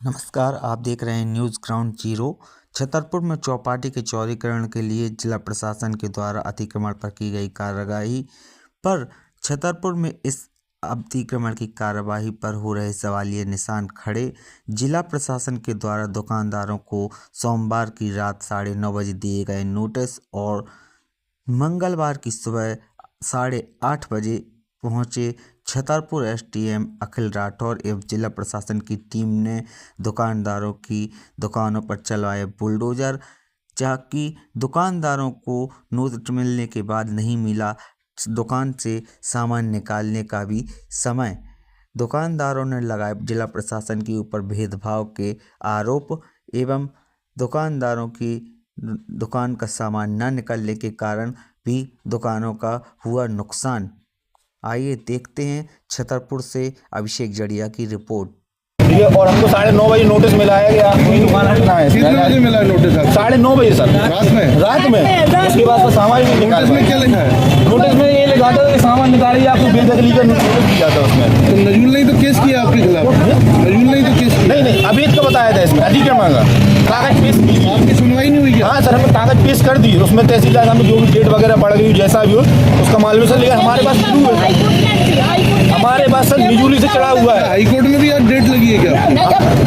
नमस्कार, आप देख रहे हैं न्यूज़ ग्राउंड जीरो। छतरपुर में चौपाटी के चौड़ीकरण के लिए जिला प्रशासन के द्वारा अतिक्रमण पर की गई कार्यवाही पर छतरपुर में इस अतिक्रमण की कार्यवाही पर हो रहे सवालिया निशान खड़े। जिला प्रशासन के द्वारा दुकानदारों को सोमवार की रात 9:30 बजे दिए गए नोटिस और मंगलवार की सुबह 8:30 बजे पहुंचे छतरपुर एसडीएम अखिल राठौर एवं जिला प्रशासन की टीम ने दुकानदारों की दुकानों पर चलवाए बुलडोजर, जबकि दुकानदारों को नोटिस मिलने के बाद नहीं मिला दुकान से सामान निकालने का भी समय। दुकानदारों ने लगाए जिला प्रशासन के ऊपर भेदभाव के आरोप एवं दुकानदारों की दुकान का सामान न निकलने के कारण भी दुकानों का हुआ नुकसान। आइए देखते हैं छतरपुर से अभिषेक जड़िया की रिपोर्ट। ठीक है, और हमको 9:30 बजे नोटिस मिलाया गया, कोई दुकान हटना है। कितने बजे मिला नोटिस? 9:30 बजे सर, रात में। उसके बाद सामान भी निकाल। नोटिस में क्या लिखा है? नोटिस में ये लिखा था कि सामान निकालिए, आपको बेदखली का नोटिस दिया था उसमें। तो नजूल नहीं तो केस किया आपके खिलाफ? नजूल नहीं तो केस किया? नहीं, अवैध का बताया था इसमें, अतिक्रमण का कागज पेश की। आपकी सुनवाई नहीं हुई क्या? हाँ सर, हमें कागज पेश कर दी, उसमें तहसीलदार हमें जो भी डेट वगैरह पड़ गई जैसा भी हो उसका मालूम है, लेकिन हमारे पास प्रूफ है, हमारे पास सर निजूली से चढ़ा हुआ है। हाईकोर्ट में भी आज डेट लगी है क्या?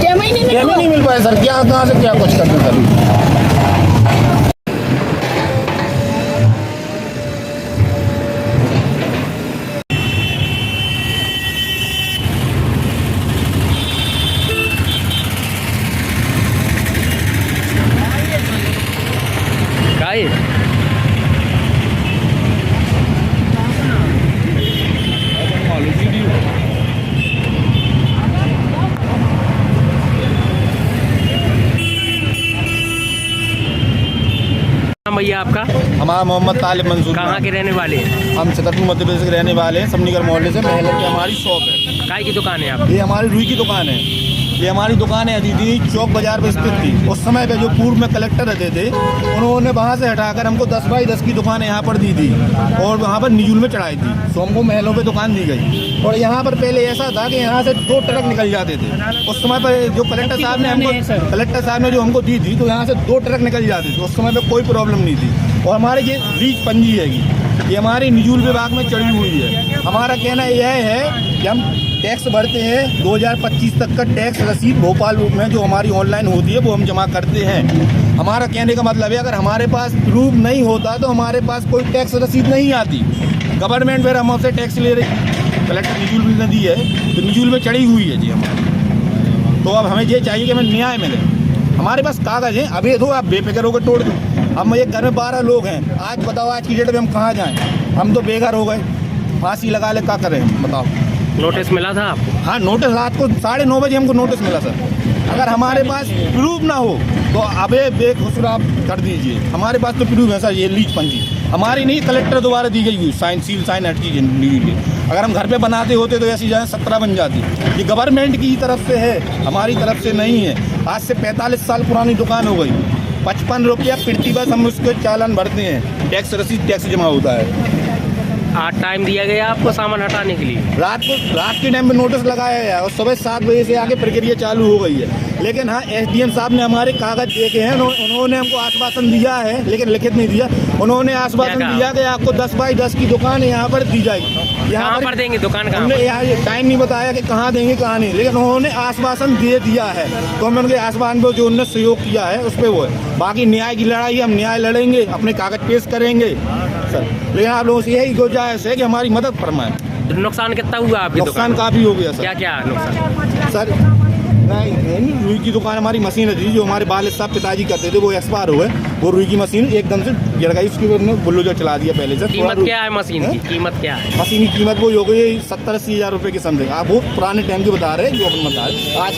कैसे नहीं मिल पाया सर, क्या कहाँ से क्या कुछ करते सर। भैया आपका? हमारा मोहम्मद तालिब मंसूर। कहाँ के रहने वाले हैं? हम छतरपुर मध्य प्रदेश के रहने वाले हैं, समनीगर मोहल्ले से। महल की हमारी शॉप है। काय की दुकान है आप? ये हमारी रुई की दुकान है। ये हमारी दुकान है दीदी, चौक बाजार पे स्थित थी। उस समय पे जो पूर्व में कलेक्टर रहते थे उन्होंने वहाँ से हटाकर हमको 10 बाई 10 की दुकान यहाँ पर दी थी और वहाँ पर निजूल में चढ़ाई थी। तो हमको महलों पे दुकान दी गई और यहाँ पर पहले ऐसा था कि यहाँ से 2 ट्रक निकल जाते थे। उस समय पर जो कलेक्टर साहब ने जो हमको दी थी तो यहाँ से 2 ट्रक निकल जाते थे। उस समय पर कोई प्रॉब्लम नहीं थी। और हमारे ये रीच पंजी है, ये हमारी निजूल विभाग में चढ़ी हुई है। हमारा कहना यह है कि हम टैक्स भरते हैं, 2025 तक का टैक्स रसीद भोपाल में जो हमारी ऑनलाइन होती है वो हम जमा करते हैं। हमारा कहने का मतलब है अगर हमारे पास प्रूफ नहीं होता तो हमारे पास कोई टैक्स रसीद नहीं आती। गवर्नमेंट फिर हमसे टैक्स ले रही, कलेक्टर निजूल ने दी है तो निजूल में चढ़ी हुई है जी हमारी। तो अब हमें ये चाहिए कि हमें न्याय मिले। हमारे पास कागज है, अभी तो आप बेफिक्र होकर तोड़ दो। हम एक घर में 12 लोग हैं, आज बताओ आज की डेट में हम कहाँ जाएँ? हम तो बेघर हो गए, फांसी लगा ले, क्या करें बताओ। नोटिस मिला था आपको? हाँ, नोटिस रात को 9:30 बजे हमको नोटिस मिला सर। अगर हमारे पास प्रूफ ना हो तो अबे बेखुसरा आप कर दीजिए। हमारे पास तो प्रूफ है सर, ये लीज पंजी हमारी नहीं, कलेक्टर द्वारा दी गई हुई साइन सील साइन हट की। अगर हम घर पे बनाते होते तो ऐसी जगह 17 बन जाती। ये गवर्नमेंट की तरफ से है, हमारी तरफ से नहीं है। आज से 45 साल पुरानी दुकान हो गई। 55 रुपया प्रति बस हम उसके चालान भरते हैं, टैक्स रसीद टैक्स जमा होता है। आज टाइम दिया गया आपको सामान हटाने के लिए? रात के टाइम पे नोटिस लगाया है और सुबह 7 बजे से आगे प्रक्रिया चालू हो गई है। लेकिन हाँ, एसडीएम साहब ने हमारे कागज देखे हैं, उन्होंने हमको आश्वासन दिया है लेकिन लिखित नहीं दिया। उन्होंने आश्वासन दिया कि आपको 10 बाई 10 की दुकान यहाँ पर दी जाएगी। यहाँ पर देंगे दुकान? हमने यहाँ टाइम नहीं बताया कि कहाँ देंगे कहाँ नहीं, लेकिन उन्होंने आश्वासन दे दिया है। तो हमने उनके आश्वासन पर जो उन्होंने सहयोग किया है उस पर वो है। बाकी न्याय की लड़ाई हम न्याय लड़ेंगे, अपने कागज पेश करेंगे सर। लेकिन आप लोगों से यही गुजारिश है कि हमारी मदद फरमाएं। नुकसान कितना हुआ आपकी? नुकसान काफ़ी हो गया सर। क्या क्या नुकसान सर? नहीं, रुई की दुकान हमारी मशीन थी जो हमारे वालिद साहब पिताजी करते थे, वो एक्सपायर हो गए। वो रुई की मशीन एकदम से गिर गई, उसके बाद में बुलडोजर चला दिया पहले से। कीमत क्या है मशीन की? कीमत क्या है? मशीन की कीमत वो हो गई 70-80 हज़ार रुपये की समथिंग। आप वो पुराने टाइम की बता रहे हैं, जो अपन बता रहे हैं। आज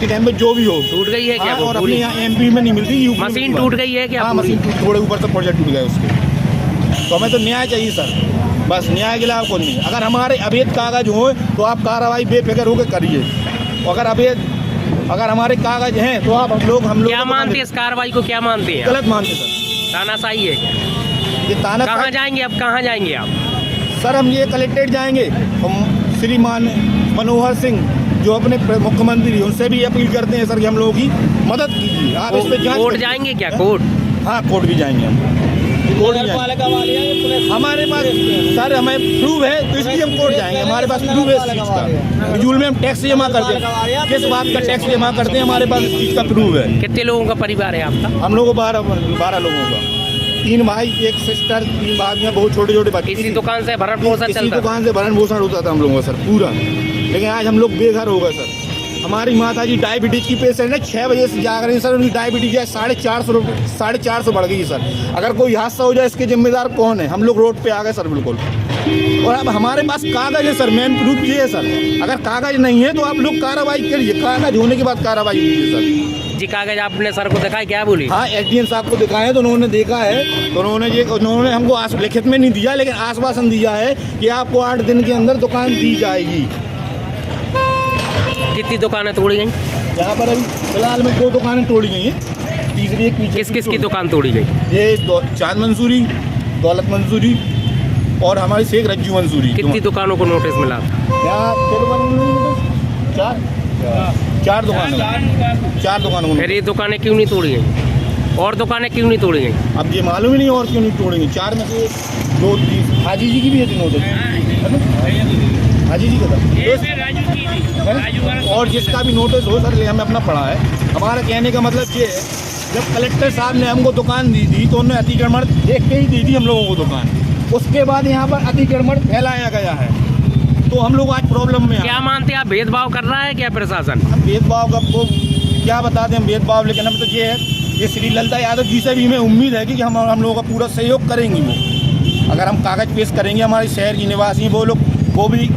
के टाइम में जो भी हो टूट गई है क्या? और अपने यहाँ MP में नहीं मिलती। मशीन टूट गई है क्या? हाँ, मशीन थोड़े ऊपर से प्रोजेक्ट टूट गए उसके। तो हमें तो न्याय चाहिए सर, बस न्याय के लिए आपको नहीं। अगर हमारे अवैध कागज हों तो आप कार्रवाई बेफिक्र होकर करिए। अगर हमारे कागज हैं तो आप हम लोग क्या मानते हैं? इस कार्रवाई को क्या मानते हैं? गलत मानते सर। तानाशाही है क्या? ये ताना कहाँ जाएंगे अब? कहाँ जाएंगे आप? सर हम ये कलेक्ट्रेट जाएंगे। हम श्रीमान मनोहर सिंह जो अपने मुख्यमंत्री उनसे भी अपील करते हैं सर कि हम लोगों की मदद कीजिए। आप इस पे जांच कोर्ट करिए। जाएंगे क्या? कोर्ट? हाँ, कोर्ट भी जाएंगे हम। कोर्ट भी जाएंगे। हमारे पास सर हमें प्रूव है तो इसलिए हम कोर्ट जाएंगे। हमारे पास प्रूव है इस चीज़ का। मिजूल में हम टैक्स जमा करते हैं। किस बात का टैक्स जमा करते हैं, हमारे पास इस चीज़ का प्रूव है। कितने लोगों का परिवार है आपका? हम लोग 12 लोगों का, 3 भाई, 1 सिस्टर, 3 भाभी, बहुत छोटे छोटे बच्चे। इसी दुकान से भरण पोषण इसी चलता? दुकान से भरण पोषण होता था हम लोगों का सर पूरा। लेकिन आज हम लोग बेघर हो गए सर। हमारी माता जी डायबिटीज की पेशेंट है, 6 बजे से जाग रही है सर। उनकी डायबिटीज है 450 बढ़ गई सर। अगर कोई हादसा हो जाए इसके जिम्मेदार कौन है? हम लोग रोड पे आ गए सर बिल्कुल। और अब हमारे पास कागज है सर, मेन प्रूफ ये है सर। अगर कागज नहीं है तो आप लोग कार्रवाई करिए, कागज होने के बाद कार्रवाई कीजिए सर। जी कागज आपने सर को दिखाया, क्या बोली? हाँ, एसडीएम साहब को दिखाए तो उन्होंने देखा है, तो उन्होंने हमको लिखित में नहीं दिया, लेकिन आश्वासन दिया है कि आपको 8 दिन के अंदर दुकान दी जाएगी। कितनी दुकानें तोड़ी गई यहाँ पर? अभी फिलहाल में 2 दुकानें तोड़ी गई हैं, तीसरी एक पीछे। किस किस की दुकान तोड़ी गई? ये चांद मंसूरी, दौलत मंसूरी और हमारी शेख रज्जू मंसूरी। कितनी दुकानों को नोटिस मिला? यहाँ 4 दुकानों फिर ये दुकानें क्यों नहीं तोड़ी गई? और दुकानें क्यों नहीं तोड़ी गई? अब ये मालूम ही नहीं और क्यों नहीं तोड़ेंगे। 4 में से 2 हाजी जी की भी है नोटिस, हाजी जी का था। और जिसका भी नोटिस हो सर, हमें अपना पड़ा है। हमारा कहने का मतलब ये है, जब कलेक्टर साहब ने हमको दुकान दी थी तो उन्होंने अतिक्रमण देख के ही दी थी हम लोगों को दुकान। उसके बाद यहाँ पर अतिक्रमण फैलाया गया है, तो हम लोग आज प्रॉब्लम में। क्या मानते हैं आप, भेदभाव कर रहा है क्या प्रशासन? हम भेदभाव का आपको क्या बता दें, हम भेदभाव, लेकिन हम तो ये है, ये श्री ललिता यादव जी से भी हमें उम्मीद है कि हम लोगों का पूरा सहयोग करेंगी वो। अगर हम कागज़ पेश करेंगे, हमारे शहर की निवासी वो लोग, वो भी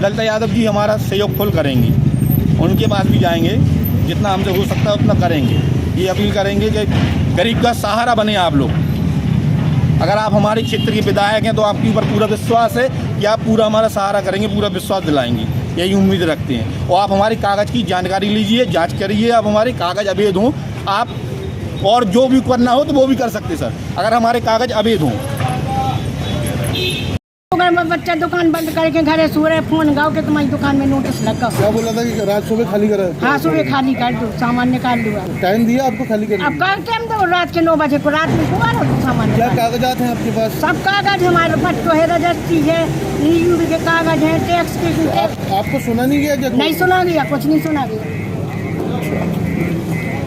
ललिता यादव जी हमारा सहयोग फुल करेंगी। उनके पास भी जाएंगे, जितना हमसे हो सकता है उतना करेंगे। ये अपील करेंगे कि गरीब का सहारा बने आप लोग। अगर आप हमारे क्षेत्र के विधायक हैं तो आपके ऊपर पूरा विश्वास है कि आप पूरा हमारा सहारा करेंगे, पूरा विश्वास दिलाएंगे, यही उम्मीद रखते हैं। और आप हमारे कागज़ की जानकारी लीजिए, जांच करिए। आप हमारे कागज़ अवैध हों, आप और जो भी करना हो तो वो भी कर सकते सर, अगर हमारे कागज़ अवैध हों। बच्चा दुकान बंद करके घरे सो रहे, फोन गाँव के तुम्हारी दुकान में नोटिस लगा। क्या बोला था कि रात सुबह खाली करा? हाँ, सुबह खाली कर दो, सामान निकाल दो। टाइम दिया आपको खाली करने? अब कल टाइम दो, रात के 9 बजे को, रात में कुमार सामान। क्या कागजात हैं आपके पास? सब कागज हमारे पास तो है, रजिस्ट्री है, नीयू के कागज है, टैक्स के। आपको सुना नहीं गया क्या? नहीं सुना गया, कुछ नहीं सुना गया।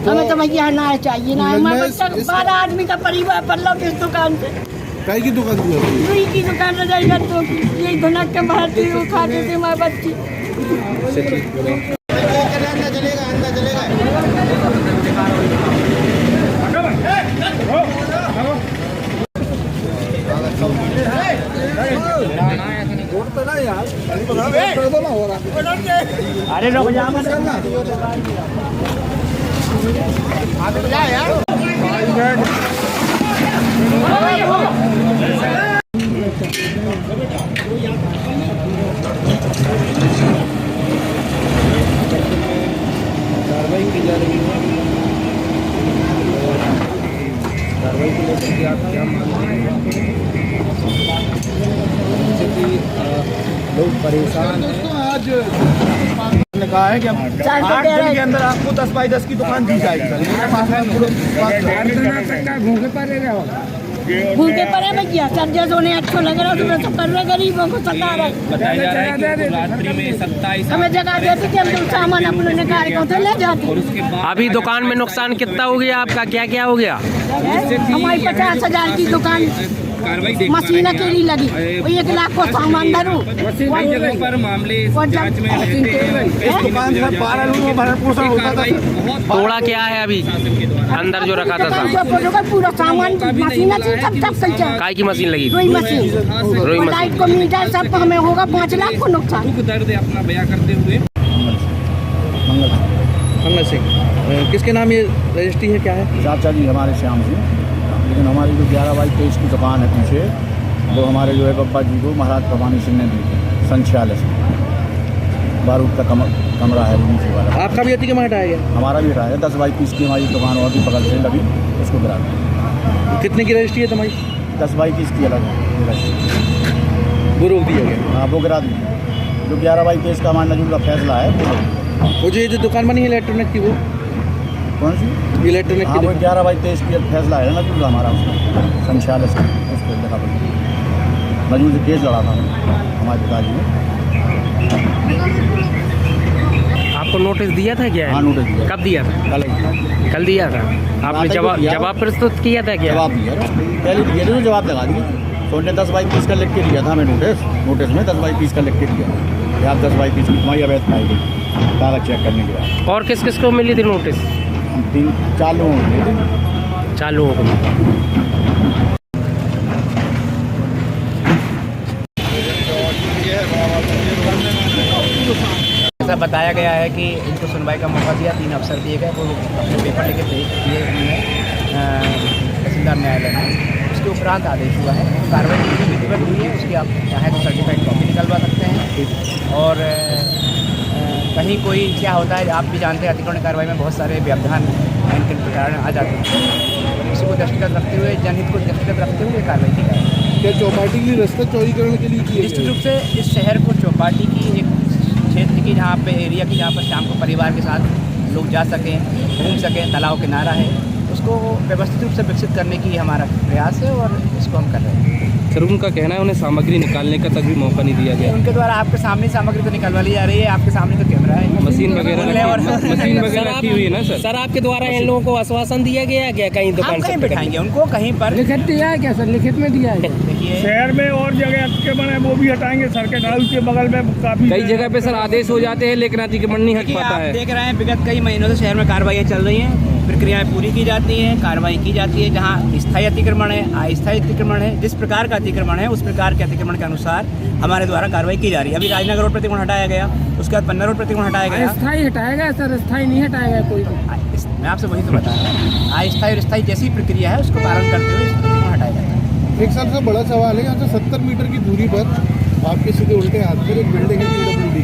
हमें तो भैया ना चाहिए ना, हमारे 12 आदमी का परिवार पल्ला किस दुकान से। काय की दुकान थी? रुई की दुकान रजाई तो यही धनक के भारतीय वो खाते थे हमारे बच्चे। अरे रुक जा कार्रवाई की जा रही है। कार्रवाई को लेकर के आप क्या मानते हैं? लोग परेशान हैं। आज ने कहा है कि 8 दिन के अंदर आपको 10 बाई 10 की दुकान दी जाएगी भूखे पड़े भैया, सर्जस होने अच्छा लग रहा है तो कर रहे, गरीबों को सता रहे। हमें जगह देती कि हम लोग सामान अपने निकाल के ले जाते। अभी दुकान में नुकसान कितना हो गया आपका, क्या क्या हो गया? हमारी 50,000 की दुकान मशीन अकेली लगी, 1 लाख को सामान धरू। पर मामले जांच में इस दुकान में 12 लोगों का भरण पोषण होता था। तोड़ा क्या है अभी अंदर जो रखा था? पूरा सामान मशीन सब काय की मशीन लगी? रोई मशीन, लाइट को मीटर सब हमें होगा 5 लाख को नुकसान। दुख दर्द अपना बयां करते हुए मंगल सिंह, किसके नाम ये रजिस्ट्री है, क्या है? चाचा जी हमारे श्याम जी, लेकिन हमारी जो 11 बाई 23 की दुकान है पीछे, वो हमारे जो है पप्पा जी को महाराज भवानी सिंह ने दी थी 46 में। बारूद का कमरा है नीचे वाला। आपका भी अतिक्रमण हटाया गया? हमारा भी हटाया। 10 बाई 30 की हमारी दुकान और भी बगल से लगी, उसको गिरा दिया। कितने की रजिस्ट्री है तुम्हारी? 10 बाई 30 की अलग वो रोक दिया गया? हाँ, वो गिरा दी। जो 11 बाई 23 का हमारे नजूल का फैसला है वो वो जो ये जो दुकान बनी है इलेक्ट्रॉनिक की, वो कौन सी? इलेक्ट्रॉनिक हाँ, की वो 11/23 की फैसला है ना जो हमारा उसका संचालक उस पर देखा नजूल से केस लड़ा था हमारे पिताजी ने। आपको नोटिस दिया था क्या? हाँ, नोटिस दिया। कब दिया था? कल दिया था। आपने जवाब प्रस्तुत किया था क्या? जवाब दिया ना, पहले दिए थे तो जवाब लगा दिए। तो उन्होंने 10/30 का लिख के दिया था। मैं नोटिस में 10/30 का लिख के दिया कि आप 10/30 की तुम्हारी अवैध पाई गई कागज चेक करने के बाद। और किस किस को मिली थी नोटिस? 3-4 लोगों को दिए थे। 4 लोगों को। ऐसा बताया गया है कि इनको सुनवाई का मौका दिया, 3 अफसर दिए गए, वो अपने पेपर लेके भेज दिए उन्होंने तहसीलदार न्यायालय में। उसके उपरांत आदेश हुआ है, कार्रवाई की विधिवत हुई है, उसकी आप चाहें तो सर्टिफाइड कॉपी निकलवा सकते हैं। और कहीं कोई क्या होता है, आप भी जानते हैं अतिक्रमण कार्रवाई में बहुत सारे व्यवधान इनके प्रकार आ जाते हैं। उसी को दृष्टिगत रखते हुए, जनहित को दृष्टिगत रखते हुए कार्रवाई की जाए। क्या चौपाटी के लिए रास्ता चौड़ीकरण के लिए निश्चित रूप से इस शहर को चौपाटी की एक क्षेत्र की जहाँ पे एरिया की जहाँ पर शाम को परिवार के साथ लोग जा सकें, घूम सकें, तालाब किनारा है, उसको व्यवस्थित रूप से विकसित करने की हमारा प्रयास है और इसको हम कर रहे हैं। सर उनका कहना है उन्हें सामग्री निकालने का तक भी मौका नहीं दिया गया। उनके द्वारा आपके सामने सामग्री तो निकलवा ली जा रही है, आपके सामने तो कैमरा है, मशीन वगैरह रखी हुई है ना सर। सर आपके द्वारा इन लोगों को आश्वासन दिया गया क्या कहीं हम दुकान कहीं बैठाएंगे उनको कहीं पर? लिखित दिया है क्या सर? लिखित में दिया है? देखिए शहर में और जगह अतिक्रमण है वो भी हटाएंगे। सर्किट हाउस के बगल में काफी कई जगह पे सर आदेश हो जाते हैं लेकिन अतिक्रमण नहीं हट देखिए, पाता आप है। देख रहे हैं विगत कई महीनों से शहर में कार्रवाइयाँ चल रही हैं, प्रक्रियाएं पूरी की जाती हैं, कार्रवाई की जाती है। जहां स्थायी अतिक्रमण है, अस्थायी अतिक्रमण है, जिस प्रकार का अतिक्रमण है उस प्रकार के अतिक्रमण के अनुसार हमारे द्वारा कार्रवाई की जा रही है। अभी राजनगर रोड प्रतिक्रमण हटाया गया, उसके बाद पन्ना रोड प्रतिक्रमण हटाया गया। अस्थायी हटाएगा सर, स्थायी नहीं हटाएगा कोई भी। मैं आपसे वही तो बता रहा हूँ, अस्थायी और स्थायी जैसी प्रक्रिया है उसको पालन करते हुए प्रतिक्रमण हटाया जाता है। एक सबसे बड़ा सवाल है, यहाँ से 70 मीटर की दूरी पर आपके सीधे उल्टे हाथ पर एक बिल्डिंग है PWD की,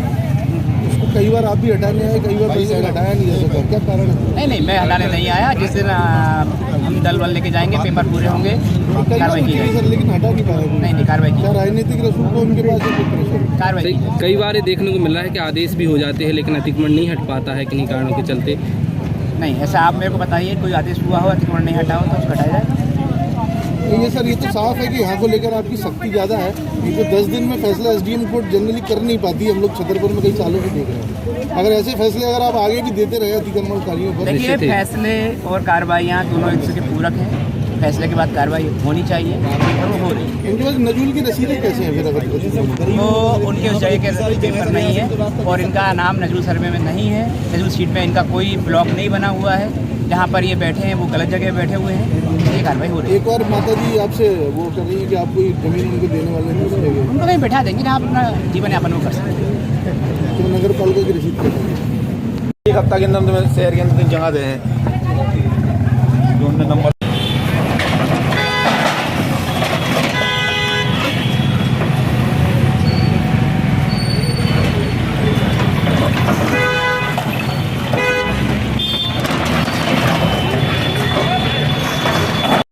उसको कई बार आप भी हटाने आए, कई बार पैसे हटाया नहीं जा सका, क्या कारण है? नहीं, मैं हटाने नहीं आया। जिस दिन हम दल बल लेके जाएंगे, पेपर पूरे होंगे, कार्रवाई की जाएगी। सर लेकिन हटा नहीं पाया। नहीं, कार्रवाई की क्या राजनीतिक रसूख को उनके पास है कोई प्रेशर? कार्रवाई की जाएगी। कई बार ये देखने को मिल रहा है कि आदेश भी हो जाते हैं लेकिन अतिक्रमण नहीं हट पाता है किन्हीं कारणों के चलते। नहीं, ऐसा आप मेरे को बताइए, कोई आदेश हुआ हो अतिक्रमण नहीं हटा हो तो उसको हटाया जाएगा। ये सर ये तो साफ है कि यहाँ को लेकर आपकी सख्ती ज़्यादा है। ये तो 10 दिन में फैसला SDM कोर्ट जनरली कर नहीं पाती है, हम लोग छतरपुर में कई सालों से देख रहे हैं। अगर ऐसे फैसले अगर आप आगे भी देते रहे अतिक्रमणकारियों पर। देखिए, फैसले और कार्रवाइयाँ दोनों एक दूसरे के पूरक हैं। फैसले के बाद कार्रवाई होनी चाहिए और वो हो रही है। इनके पास नजूल की रसीदें कैसे हैं फिर? अगर वो उनके उस जगह के पेपर नहीं है और इनका नाम नजूल सर्वे में नहीं है, नजूल शीट में इनका कोई ब्लॉक नहीं बना हुआ है। जहाँ पर ये बैठे हैं वो गलत जगह बैठे हुए हैं, ये कार्रवाई हो रही है। एक और माता जी आपसे वो कर रही है कि आप कोई जमीन उनको देने वाले नहीं रहेंगे, उनको कहीं बैठा देंगे ना, आप अपना जीवन यापन वो कर सकते हैं। तो नगर पालिका की रसीद करेंगे। एक हफ्ता के अंदर शहर के अंदर जगह दे हैं जो उन्होंने नंबर